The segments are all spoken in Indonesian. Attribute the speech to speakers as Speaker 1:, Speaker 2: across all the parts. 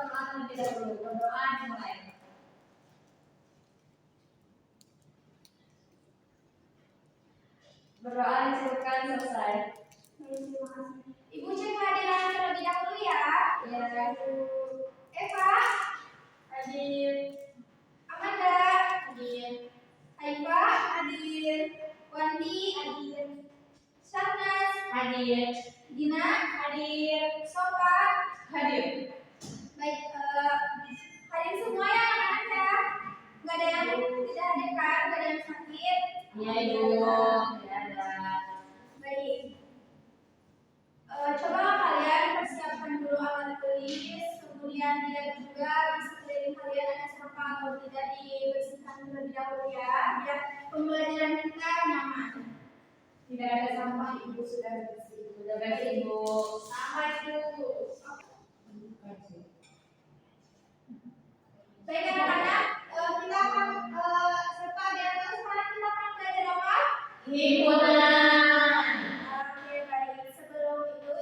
Speaker 1: berdoa terlebih dahulu. Berdoa dimulai. Berdoa dicukupkan selesai.
Speaker 2: Ibu cek kehadiran terlebih dahulu ya.
Speaker 1: Ya.
Speaker 2: Eva,
Speaker 1: Hadir.
Speaker 2: Amanda,
Speaker 1: Hadir.
Speaker 2: Haifa, hadir. Wandi, hadir. Syahnas,
Speaker 1: Hadir.
Speaker 2: Dina,
Speaker 1: Hadir.
Speaker 2: Sofa,
Speaker 1: Hadir.
Speaker 2: baik. Hadir semua ya anak-anak ya. Nggak ada yang tidak hadir kan? Nggak ada yang sakit?
Speaker 1: Iya Ibu. Tidak ada.
Speaker 2: Baik. Coba kalian persiapkan dulu alat tulis, kemudian lihat juga di sekeliling kalian ada sampah atau tidak dibersihkan terlebih dahulu ya, biar pembelajaran kita nyaman.
Speaker 1: Tidak ada sampah, Ibu sudah bersih. Sudah bersih Ibu.
Speaker 2: Sama itu. Baik anak-anak, kita akan serta di atas sekarang kita akan belajar apa?
Speaker 1: Himpunan.
Speaker 2: Oke baik. Sebelum itu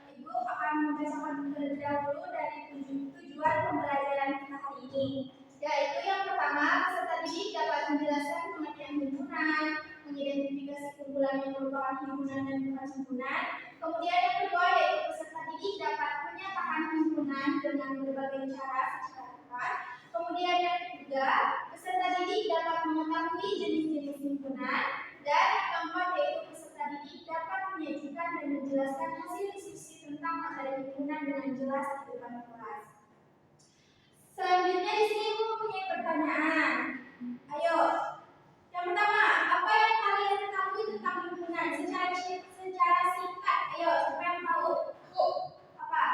Speaker 2: ibu akan membacakan terlebih dahulu dari tujuan pembelajaran kita hari ini. Yaitu yang pertama, peserta didik dapat menjelaskan pengertian himpunan, mengidentifikasi kumpulan yang merupakan himpunan dan bukan himpunan. Kemudian yang kedua yaitu peserta didik dapat menyatakan himpunan dengan berbagai cara secara tepat. Kemudian yang ketiga, peserta didik dapat mengetahui jenis-jenis himpunan. Dan yang keempat yaitu peserta didik dapat menyajikan dan menjelaskan hasil diskusi tentang materi himpunan dengan jelas di depan kelas. Selanjutnya di sini ibu mempunyai pertanyaan. Ayo, yang pertama, apa yang kalian ketahui tentang himpunan secara singkat? Ayo, siapa yang tahu? Apa?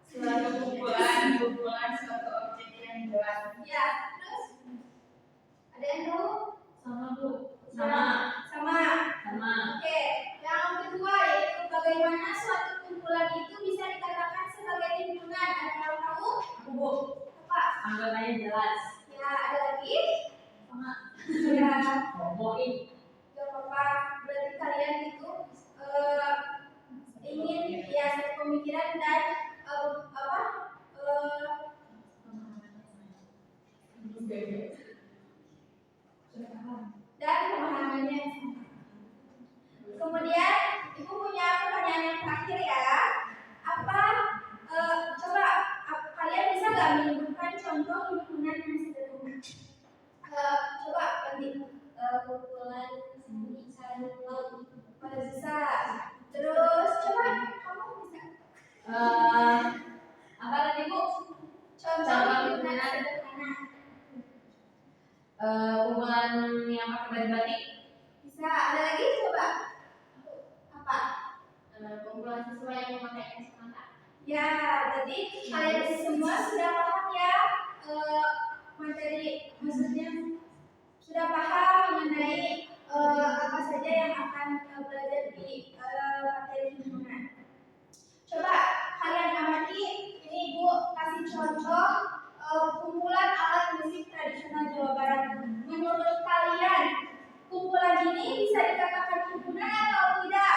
Speaker 1: Suatu kumpulan suatu objek yang jelas.
Speaker 2: Ya, terus? Ada yang tahu?
Speaker 1: Sama Bu.
Speaker 2: Sama. Oke, yang kedua yaitu bagaimana suatu kumpulan itu bisa dikatakan sebagai himpunan. Ada yang tahu?
Speaker 1: Aku Bu.
Speaker 2: Apa?
Speaker 1: Anggotanya jelas.
Speaker 2: Ya, ada lagi?
Speaker 1: Sama.
Speaker 2: Ya.
Speaker 1: Ngomongin.
Speaker 2: Gak apa-apa, berarti kalian itu ingin ya satu pemikiran dan dan pemahamannya. Kemudian ibu punya pertanyaan yang terakhir ya. Kalian bisa nggak menyebutkan contoh himpunan yang sederhana? Coba ganti kumpulan pada bisa. Terus coba kamu bisa.
Speaker 1: Apa tadi Bu?
Speaker 2: Contoh himpunan sederhana.
Speaker 1: Kumpulan yang pakai baju batik.
Speaker 2: Bisa. Ada lagi coba. Apa?
Speaker 1: Kumpulan siswa yang memakai kacamata.
Speaker 2: Ya, jadi kalian semua sudah paham ya materi, maksudnya sudah paham mengenai apa saja yang akan belajar di materi himpunan. Coba kalian amati, ini Ibu kasih contoh kumpulan alat musik tradisional Jawa Barat. Menurut kalian, kumpulan ini bisa dikatakan himpunan atau tidak?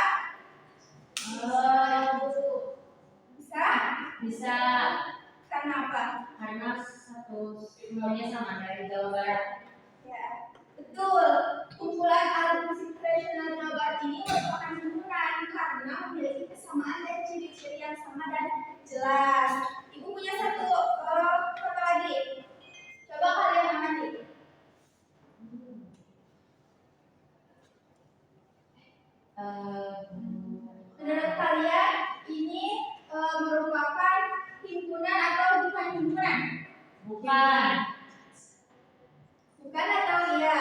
Speaker 1: Bisa.
Speaker 2: Karena apa?
Speaker 1: Karena semuanya sama dari Jawa Barat.
Speaker 2: Ya, betul. Kumpulan alat musik tradisional Jawa Barat ini merupakan himpunan karena memiliki kesamaan dan ciri-ciri yang sama dan jelas. Ibu punya satu foto lagi. Coba kalian amati. Menurut kalian ini merupakan himpunan atau bukan himpunan?
Speaker 1: Bukan.
Speaker 2: Bukan atau iya?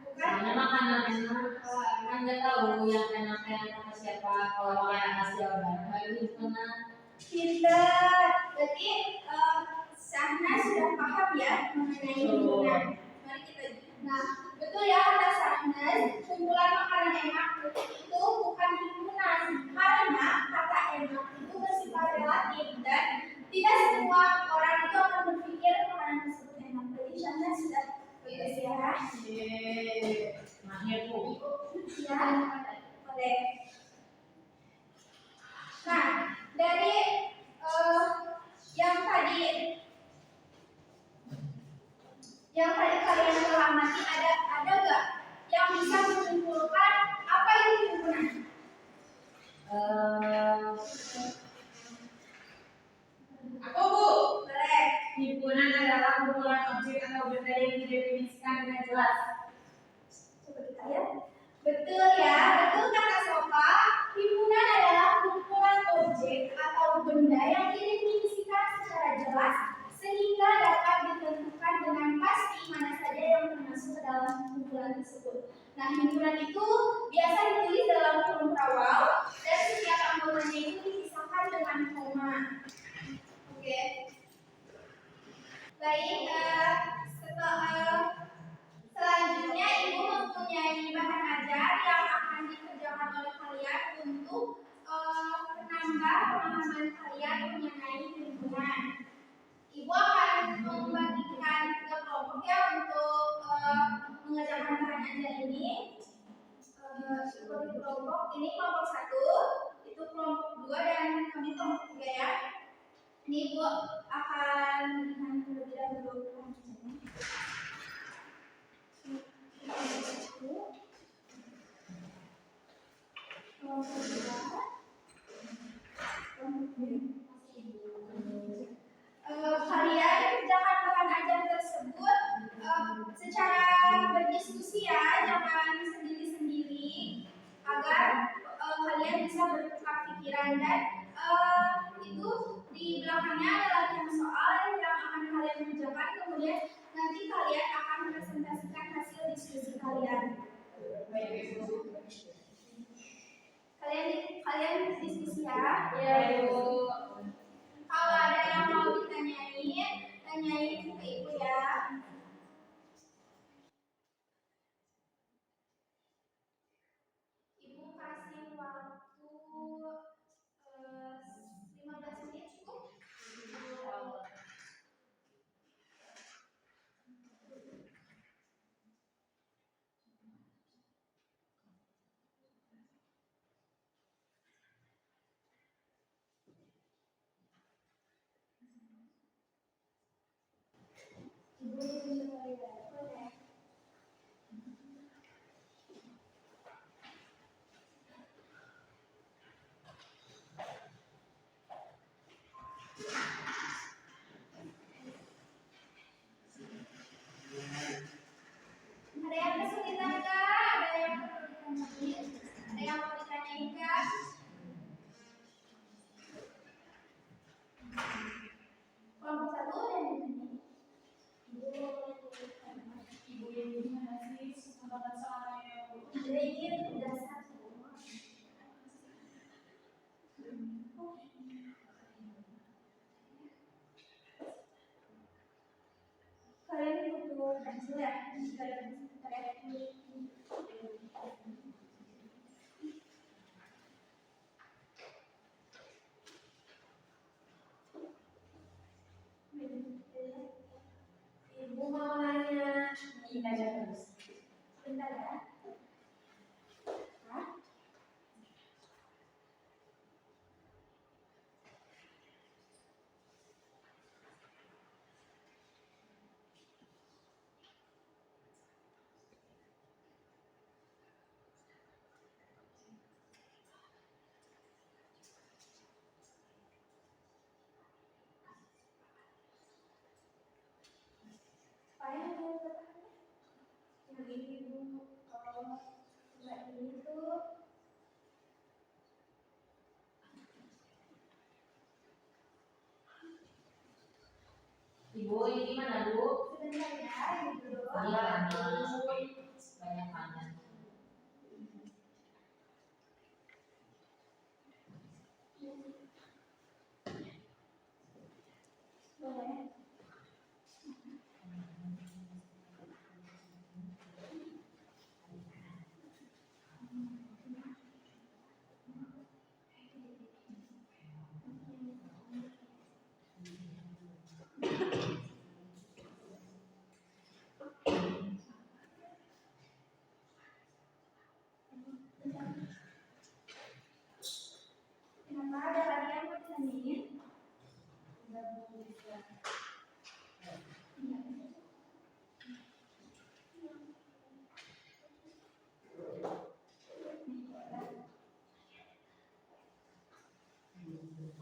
Speaker 2: Bukan.
Speaker 1: Karena makanan enak. Kan nggak tahu yang enak-enak sama siapa. Kalau makan khas Jawa Barat, baru himpunan.
Speaker 2: Pinter. Berarti Syahna sudah paham ya mengenai himpunan. Mari kita. Nah, betul ya kata Syahna, kumpulan makanan enak itu bukan himpunan karena kata enak itu bersifat relatif dan tidak semua orang itu akan berpikir makanan tersebut enak. Jadi Syahna sudah beres ya.
Speaker 1: Mahir Bu.
Speaker 2: Ya, boleh. Nah, dari
Speaker 1: apabila yang didefinisikan dengan jelas?
Speaker 2: Coba kita lihat. Betul ya, betul kata Sofa. Himpunan adalah kumpulan objek atau benda yang didefinisikan secara jelas sehingga dapat ditentukan dengan pasti mana saja yang termasuk ke dalam kumpulan tersebut. Nah, himpunan itu biasa ditulis dalam kurung kawal dan setiap anggotanya itu dipisahkan dengan koma. Oke. Baik, selanjutnya Ibu mempunyai bahan ajar yang akan dikerjakan oleh kalian untuk menambah pemahaman kalian mengenai himpunan. Ibu akan membagikan 3 kelompok ya untuk mengerjakan bahan ajar ini. Seperti kelompok ini kelompok 1, itu kelompok 2 dan kami kelompok 3 ya. Ini Ibu akan memberikan terlebih dahulu bahan ajarnya. Kalian kerjakan bahan ajar tersebut secara berdiskusi ya, jangan sendiri-sendiri agar kalian bisa bertukar pikiran dan itu di belakangnya ada latihan soal yang akan kalian kerjakan, kemudian nanti kalian akan presentasikan hasil diskusi kalian. Kalian diskusi ya.
Speaker 1: Ya, Ibu.
Speaker 2: Kalau ada yang mau tanyain ke Ibu ya. Ibu kasih waktu 15 menit cukup? Ada yang kesulitan kah? Ada yang perlu ditanyain? Ada yang mau ditanyain kah? Kelompok 1 dan ditanyain.
Speaker 1: Ibu yang gimana sih kesempatan soalnya?
Speaker 2: Ini udah 1. Kalian butuh pensil ya? Ibu mau nanya.
Speaker 1: Ini aja terus.
Speaker 2: Bentar ya. Hah? Yang ini Bu, kalau nggak ini tuh
Speaker 1: Ibu, ini gimana, Bu?
Speaker 2: sebentar ya, gitu dulu.
Speaker 1: Iya, banyak banget.
Speaker 2: Boleh. Kenapa ada lagi yang mau ditanyain?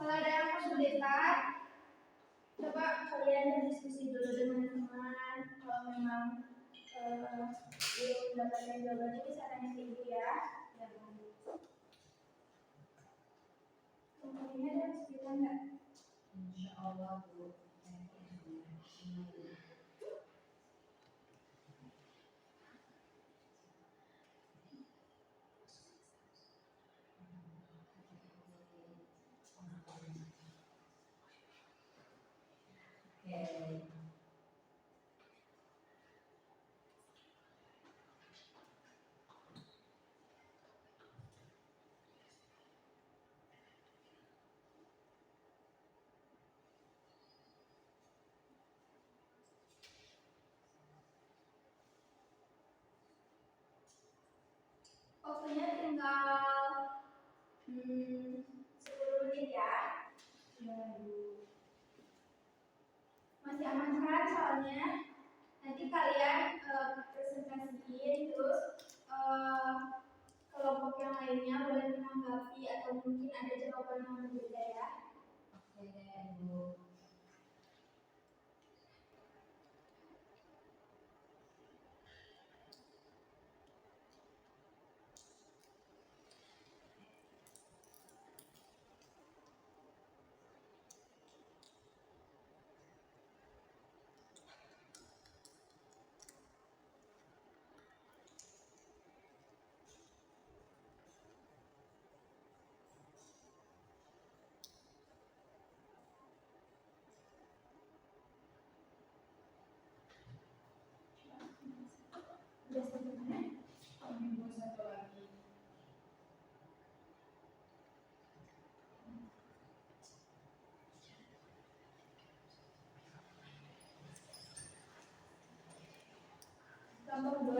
Speaker 2: Kalau ada yang kesulitan, Coba kalian berdiskusi dulu dengan teman. Kalau memang belum mendapatkan jawabannya bisa tanya ke ibu ya. Kemudian ada kesulitan nggak?
Speaker 1: Insya Allah Bu. Oke.
Speaker 2: Waktunya tinggal 10 menit ya. Masih aman kan soalnya? Nanti kalian presentasiin terus kelompok yang lainnya boleh menanggapi atau mungkin ada jawaban yang berbeda ya.
Speaker 1: Oke Bu.
Speaker 2: Udah sampai mana?
Speaker 1: Satu lagi.
Speaker 2: Kelompok 2.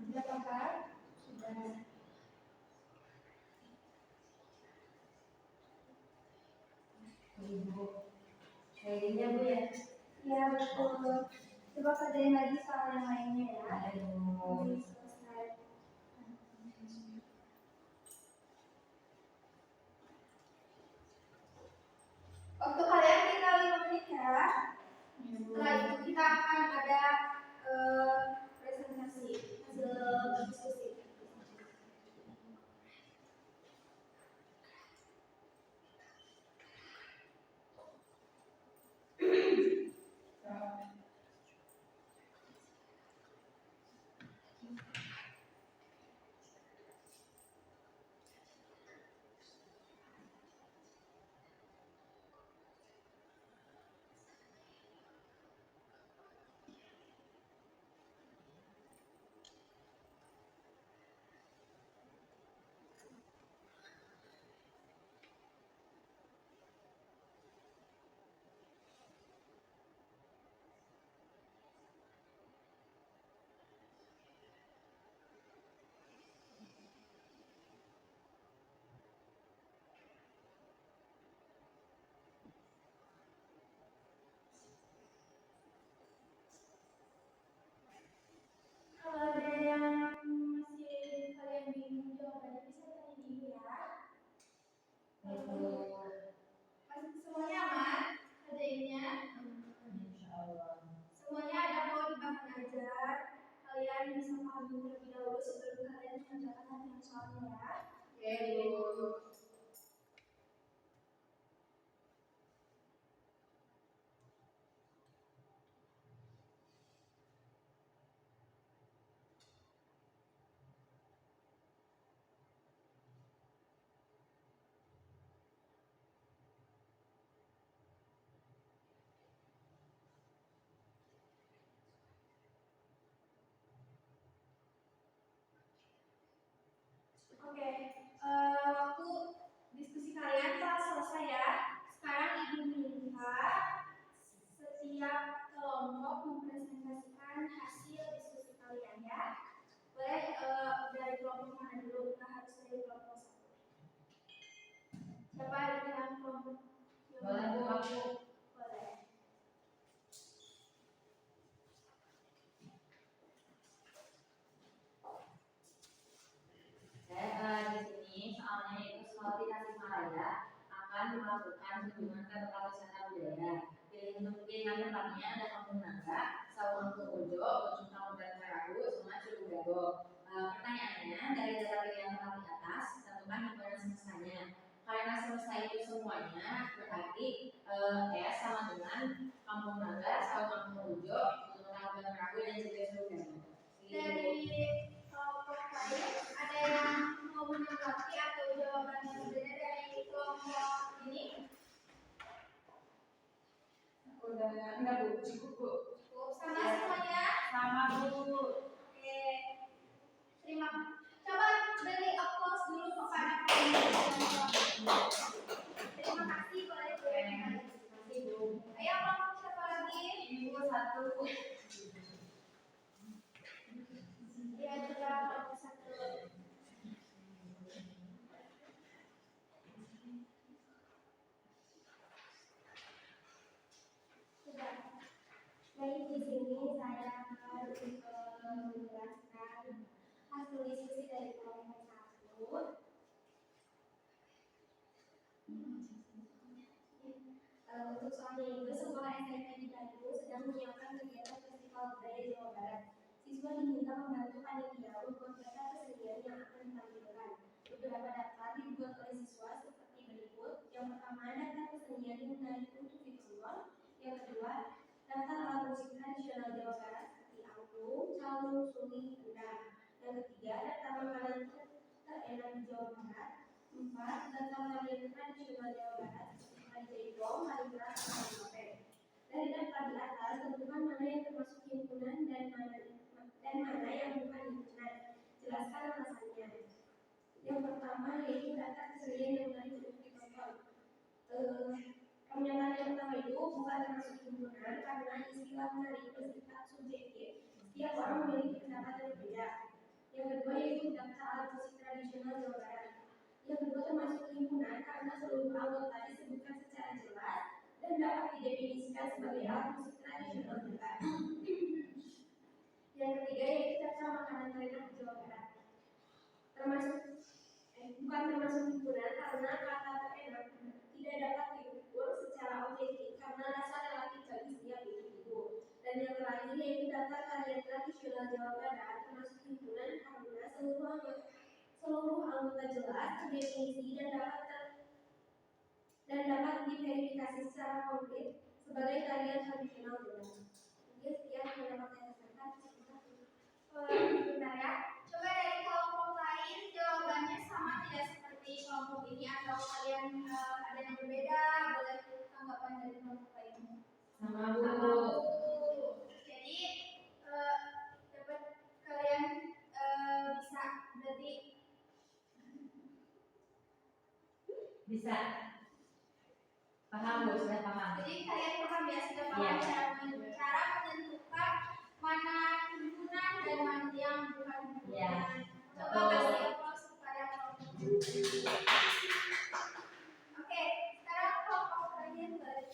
Speaker 2: Sudah paham? Sudah.
Speaker 1: Ibu. Kayaknya Bu ya.
Speaker 2: Ya betul. Coba kerjain lagi soal yang lainnya ya.
Speaker 1: Aduh.
Speaker 2: Jadi selesai. Waktu kalian tinggal 5 menit ya. Setelah itu kita akan ada presentasi hasil diskusi. Kalau ada yang masih kalian bingung jawabannya bisa tanya di ibu ya.
Speaker 1: Ibu.
Speaker 2: Masih semuanya aman kerjainnya?
Speaker 1: Insya Allah.
Speaker 2: Semuanya ada kok di bahan ajar. Kalian bisa pahami terlebih dahulu sebelum kalian mengerjakan latihan soalnya ya.
Speaker 1: Oke Bu.
Speaker 2: Oke, waktu diskusi kalian telah selesai ya. Sekarang ibu minta setiap kelompok mempresentasikan hasil diskusi kalian ya. Boleh dari kelompok mana dulu? Kita harus dari kelompok 1. Siapa di dalam kelompok?
Speaker 1: Boleh Bu aku.
Speaker 2: Boleh.
Speaker 1: Saya di sini soalnya itu soal akan melakukan kunjungan ke tempat wisata budaya. Pilihan tempatnya ada Kampung Naga, Saung Angklung Ujo, Bojong Kampung dan Karagu, Sungai Curug Dago. Pertanyaannya, dari data pilihan tempat di atas, tentukan himpunan semestanya. Karena semesta itu semuanya, berarti S sama dengan Kampung Naga, Saung Angklung Ujo, Bojong Kampung dan Karagu, dan juga Curug Dago.
Speaker 2: Dari kelompok lain ada yang mau menanggapi atau jawabannya berbeda dari kelompok ini?
Speaker 1: Udah enggak Bu, cukup Bu.
Speaker 2: Cukup sama semuanya?
Speaker 1: Sama Bu.
Speaker 2: Oke. Coba beri applause dulu kepada kelompok. Terima kasih boleh Bu.
Speaker 1: Terima kasih Bu.
Speaker 2: Ayo kelompok siapa lagi?
Speaker 1: Ibu satu.
Speaker 2: Ya juga kelompok satu. Baik, di sini saya harus menjelaskan hasil diskusi dari kelompok satu. Untuk soalnya itu, sekolah SMP di Bandung sedang menyiapkan kegiatan Festival Budaya Jawa Barat. Siswa diminta membantu panitia untuk peta kesenian yang akan ditampilkan. Beberapa daftar dibuat oleh siswa seperti berikut. Yang pertama, daftar kesenian yang menarik untuk ditonton. Yang kedua, daftar alat musik tradisional Jawa Barat seperti angklung, calung, suling, gendang. Yang ketiga, daftar makanan terenak di Jawa Barat. 4. Daftar tarian tradisional Jawa Barat seperti tari jaipong, tari gerak, dan tari topeng. Dari daftar di atas, tentukan mana yang termasuk himpunan dan mana yang bukan himpunan. Jelaskan alasannya. Yang pertama yaitu daftar kesenian yang menarik untuk ditonton. Pernyataan yang pertama itu bukan termasuk himpunan karena istilah menarik bersifat subjektif. Setiap orang memiliki pendapat yang berbeda. Yang kedua yaitu daftar alat musik tradisional Jawa Barat. Yang kedua termasuk himpunan karena seluruh anggota disebutkan secara jelas dan dapat didefinisikan sebagai alat musik tradisional juga. Yang ketiga yaitu daftar makanan terenak di Jawa Barat. Bukan termasuk himpunan karena kata terenak tidak dapat diukur secara objektif karena rasa relatif bagi setiap individu. Dan yang terakhir yaitu daftar tarian tradisional Jawa Barat termasuk himpunan karena seluruh anggota jelas terdefinisi dan dapat diverifikasi secara konkret sebagai tarian tradisional Jawa. Mungkin sekian yang dapat saya sampaikan. Sebentar ya. Coba dari kelompok lain jawabannya sama tidak seperti kelompok ini atau kalian ada yang berbeda? Boleh tanggapan dari kelompok lain?
Speaker 1: Sama Bu.
Speaker 2: Jadi dapat kalian bisa berarti
Speaker 1: Bisa. Paham Bu, sudah paham.
Speaker 2: Jadi kalian paham ya, sudah paham cara menentukan mana himpunan dan mana yang bukan himpunan. Coba kasih applause kepada kelompok. Oke, sekarang kelompok terakhir balik.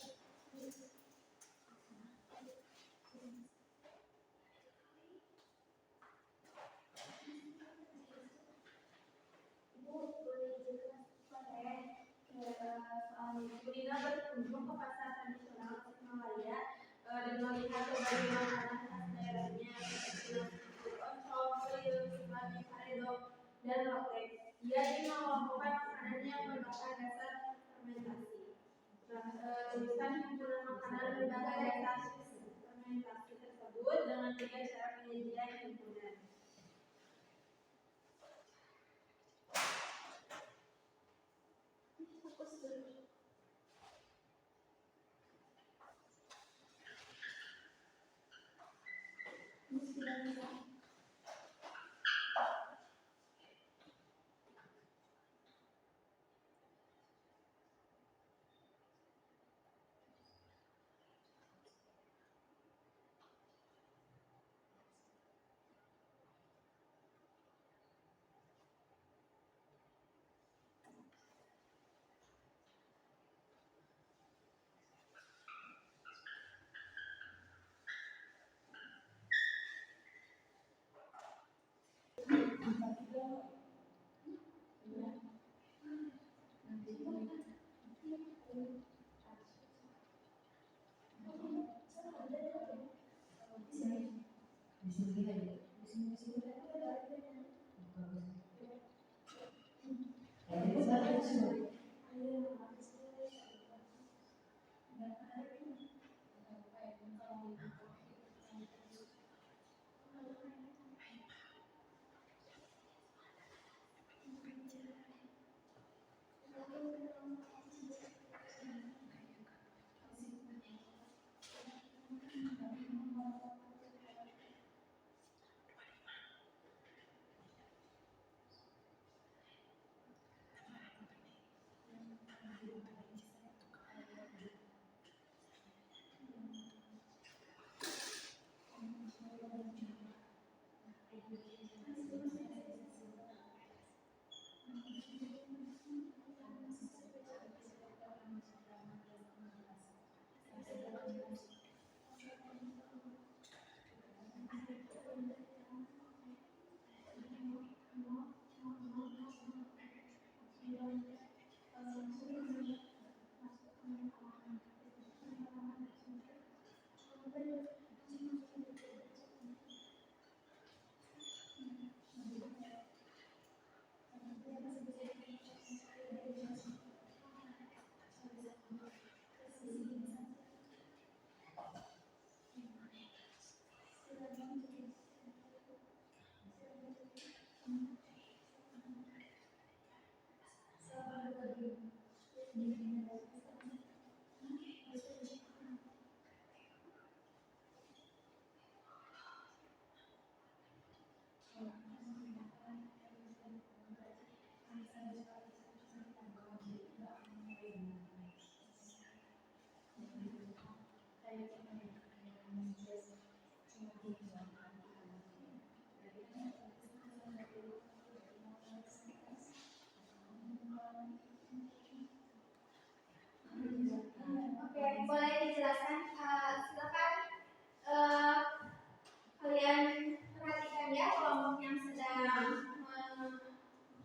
Speaker 2: Bu Dina berkunjung ke pasar tradisional Tasikmalaya dan melihat berbagai makanan khas daerahnya seperti nasi oncom, peyem, sumani, karedok, dan lotek. Ia mengelompokkan makanannya yang berbahan dasar fermentasi. Tulisan himpunan makanan berbahan dasar fermentasi tersebut dengan tiga cara penyajian himpunan. Oke, boleh dijelaskan? Silakan kalian perhatikan ya kelompok yang sedang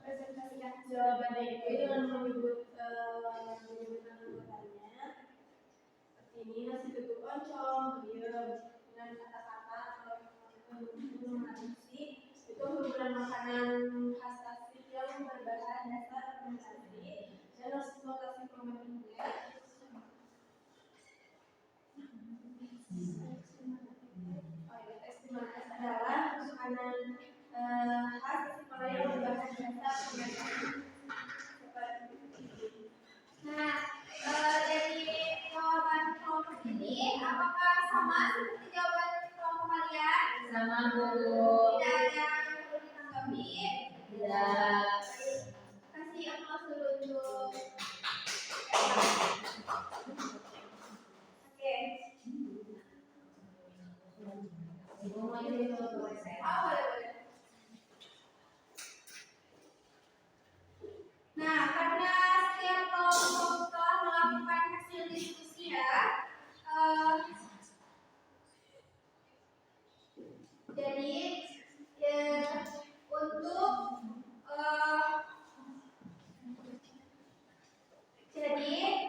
Speaker 2: presentasikan jawabannya itu dengan menyebutkan anggotanya. Seperti ini, nasi tutuk oncom, beliau dengan kata-kata mengadopsi itu merupakan makanan khas Tasik yang berbahan dasar tepung terigu dan eksploitasi pembentuknya. Estimasi adalah makanan khas Tasik yang berbahan dasar pembentuknya seperti ini. Nah, dari jawaban kelompok ini, apakah sama seperti jawaban kelompok kalian?
Speaker 1: Sama, Bu.
Speaker 2: Tidak ada yang perlu ditanggapi?
Speaker 1: Tidak.
Speaker 2: Kasih aplaus dulu untuk oke.
Speaker 1: Ibu mau jadi ketua saya.
Speaker 2: Boleh. Nah, karena setiap kelompok telah melakukan hasil diskusi ya, jadi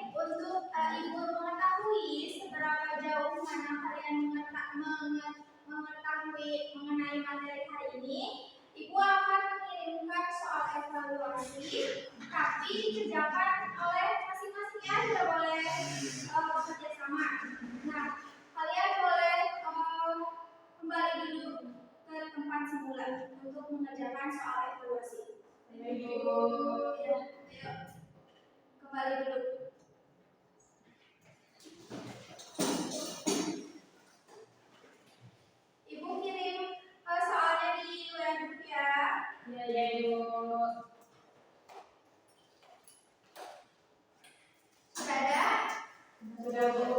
Speaker 2: untuk ibu mengetahui seberapa jauh mana kalian mengetahui mengenai materi hari ini, ibu akan mengirimkan soal evaluasi, tapi dikerjakan oleh masing-masing ya, tidak boleh bekerja sama. Nah, kalian boleh kembali dulu ke tempat semula untuk mengerjakan soal evaluasi. Ayo, kembali dulu. Ibu kirim soalnya di WA ya.
Speaker 1: Iya, Ibu.
Speaker 2: Sudah ada?
Speaker 1: Sudah, Bu.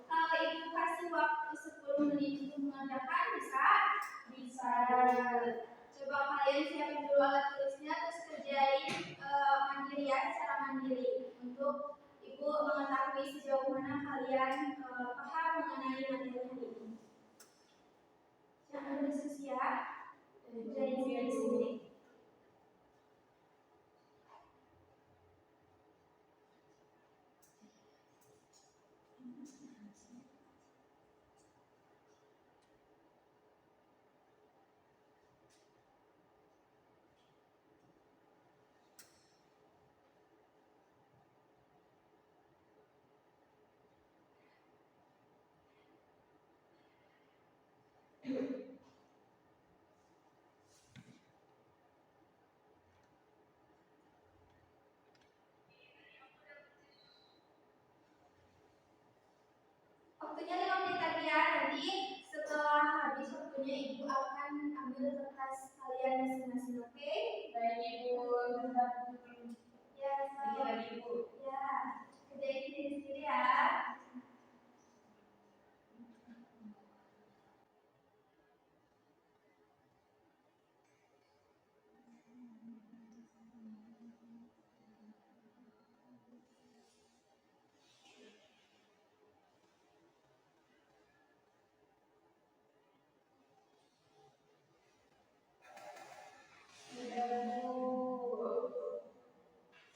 Speaker 2: Kalau ibu kasih waktu 10 menit untuk mengerjakan, bisa? Bisa. Coba kalian siapin dulu alat tulisnya, terus kerjain mandiri ya, secara mandiri. Untuk ibu mengetahui sejauh mana kalian paham mengenai materi ini. Jangan berdiskusi ya. Jadi sendiri-sendiri. waktunya ibu akan ambil kertas kalian masing-masing, oke?
Speaker 1: Baik ibu.
Speaker 2: Ya,
Speaker 1: Baik ibu.
Speaker 2: ya, kerjain sendiri-sendiri ya.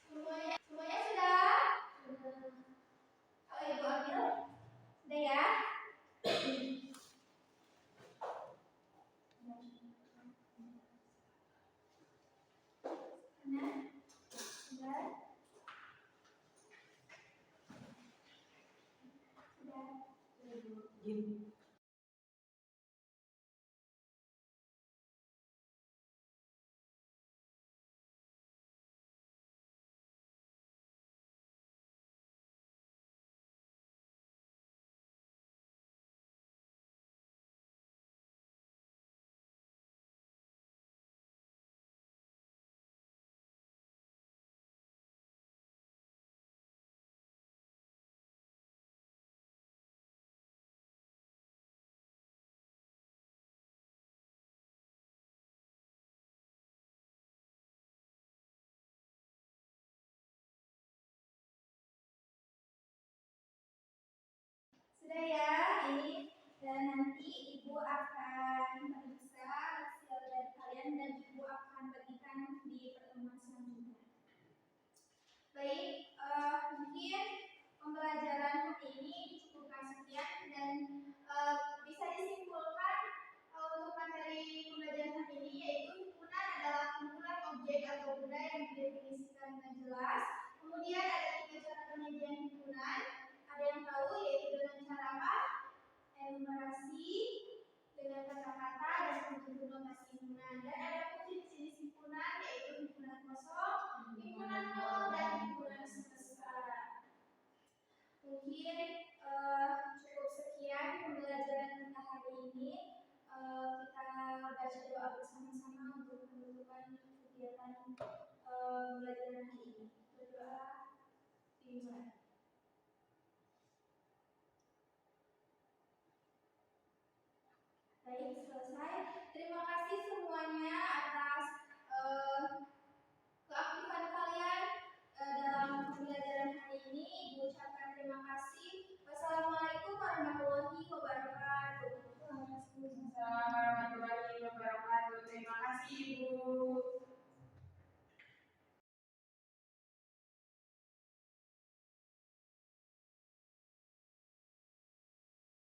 Speaker 2: Semuanya sudah? Oh, ibu ambil? Sudah ya? Mana? Sudah? Sudah. Sudah ya, ini dan nanti ibu akan